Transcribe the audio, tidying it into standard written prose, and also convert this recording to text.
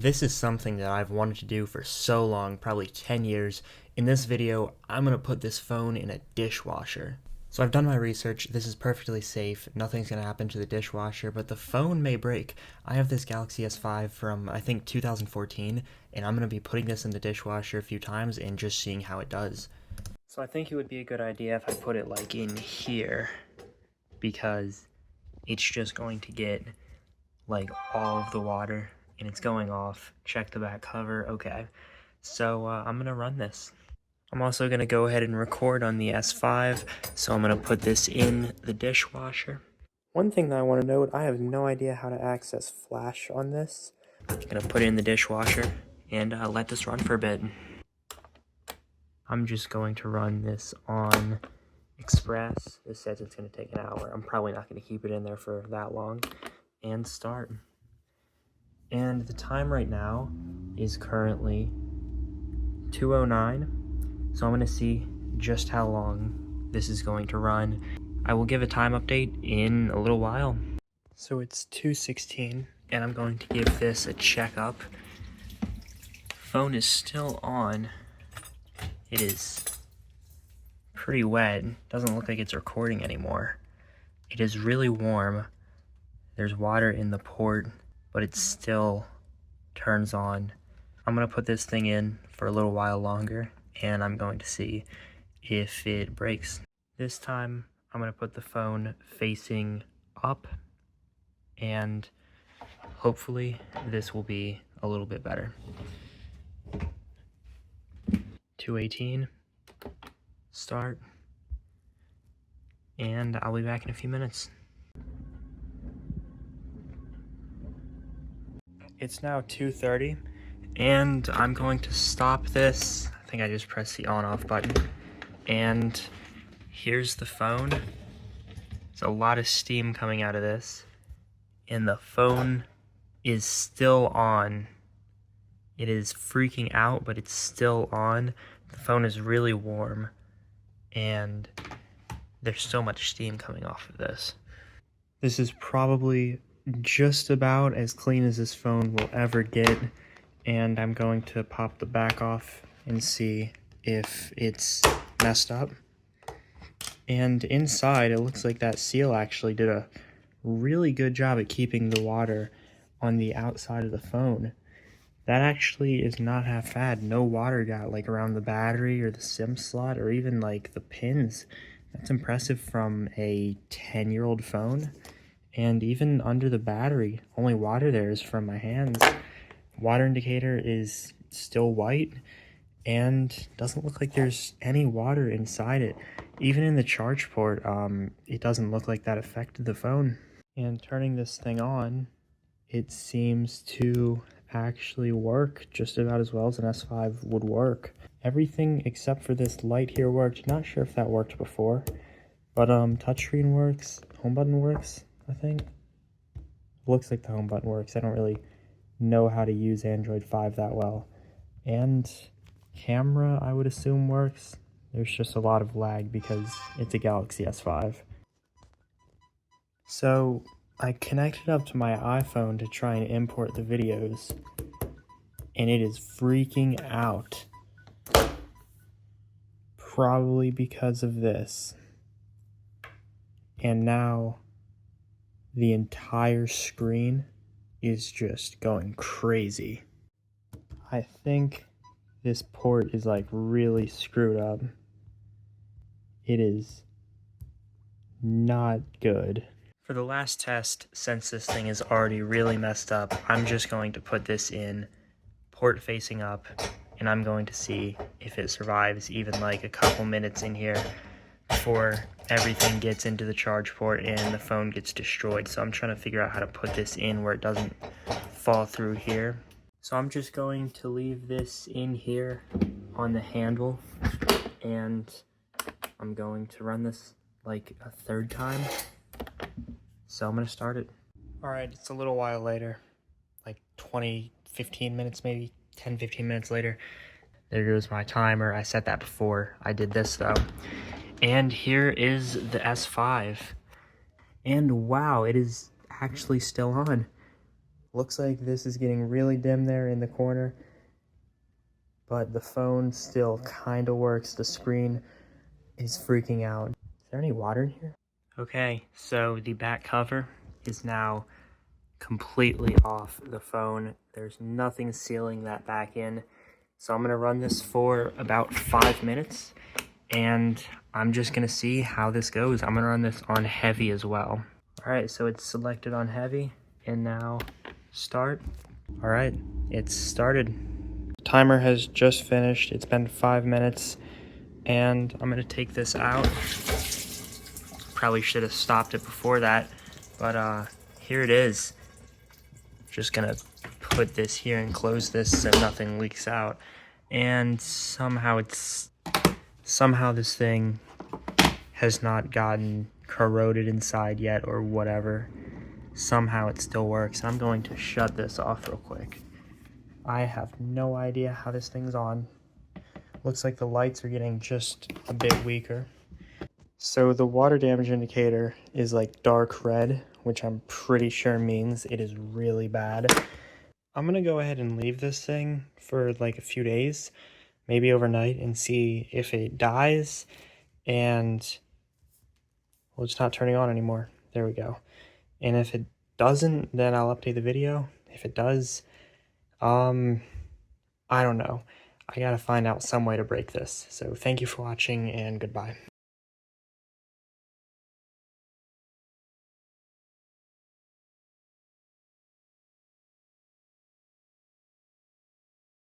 This is something that I've wanted to do for so long, probably 10 years. In this video, I'm going to put this phone in a dishwasher. So I've done my research, this is perfectly safe, nothing's going to happen to the dishwasher, but the phone may break. I have this Galaxy S5 from, I think, 2014, and I'm going to be putting this in the dishwasher a few times and just seeing how it does. So I think it would be a good idea if I put it like in here, because it's just going to get like all of the water and it's going off. Check the back cover. Okay, so I'm gonna run this. I'm also gonna go ahead and record on the S5, so I'm gonna put this in the dishwasher. One thing that I want to note, I have no idea how to access Flash on this. I'm gonna put it in the dishwasher and let this run for a bit. I'm just going to run this on Express. This says it's going to take an hour. I'm probably not going to keep it in there for that long. And start. And the time right now is currently 2:09. So I'm going to see just how long this is going to run. I will give a time update in a little while. So it's 2:16 and I'm going to give this a checkup. Phone is still on. It is pretty wet. Doesn't look like it's recording anymore. It is really warm. There's water in the port, but it still turns on. I'm gonna put this thing in for a little while longer, and I'm going to see if it breaks. This time, I'm gonna put the phone facing up, and hopefully this will be a little bit better. 2:18, start, and I'll be back in a few minutes. It's now 2:30, and I'm going to stop this. I think I just pressed the on-off button, and here's the phone. There's a lot of steam coming out of this, and the phone is still on. It is freaking out, but it's still on. The phone is really warm, and there's so much steam coming off of this. This is probably just about as clean as this phone will ever get, and I'm going to pop the back off and see if it's messed up. And inside, it looks like that seal actually did a really good job at keeping the water on the outside of the phone. That actually is not half bad. No water got like around the battery or the SIM slot or even like the pins. That's impressive from a 10-year-old phone. And even under the battery, only water there is from my hands. Water indicator is still white and doesn't look like there's any water inside it. Even in the charge port, it doesn't look like that affected the phone. And turning this thing on, it seems to actually work just about as well as an S5 would work. Everything except for this light here worked. Not sure if that worked before, but touchscreen works, home button works, I think. Looks like the home button works. I don't really know how to use Android 5 that well. And camera, I would assume, works. There's just a lot of lag because it's a Galaxy S5. So I connected up to my iPhone to try and import the videos, and it is freaking out. Probably because of this. And now the entire screen is just going crazy. I think this port is like really screwed up. It is not good. For the last test, since this thing is already really messed up, I'm just going to put this in port facing up, and I'm going to see if it survives even like a couple minutes in here before everything gets into the charge port and the phone gets destroyed. So I'm trying to figure out how to put this in where it doesn't fall through here. So I'm just going to leave this in here on the handle, and I'm going to run this like a third time. So I'm going to start it. Alright, it's a little while later, like 15 minutes maybe, 10-15 minutes later. There goes my timer. I set that before I did this though. And here is the S5. And wow, it is actually still on. Looks like this is getting really dim there in the corner, but the phone still kind of works. The screen is freaking out. Is there any water in here? Okay, so the back cover is now completely off the phone. There's nothing sealing that back in. So I'm gonna run this for about 5 minutes, and I'm just gonna see how this goes. I'm gonna run this on heavy as well. All right, so it's selected on heavy, and now start. All right, it's started. The timer has just finished. It's been 5 minutes, and I'm gonna take this out. Probably should have stopped it before that, but here it is. Just gonna put this here and close this so nothing leaks out. And somehow this thing has not gotten corroded inside yet or whatever. Somehow it still works. I'm going to shut this off real quick. I have no idea how this thing's on. Looks like the lights are getting just a bit weaker. So the water damage indicator is like dark red, which I'm pretty sure means it is really bad. I'm gonna go ahead and leave this thing for like a few days, maybe overnight, and see if it dies. And well, it's not turning on anymore. There we go. And if it doesn't, then I'll update the video. If it does, I don't know. I gotta find out some way to break this. So thank you for watching, and goodbye.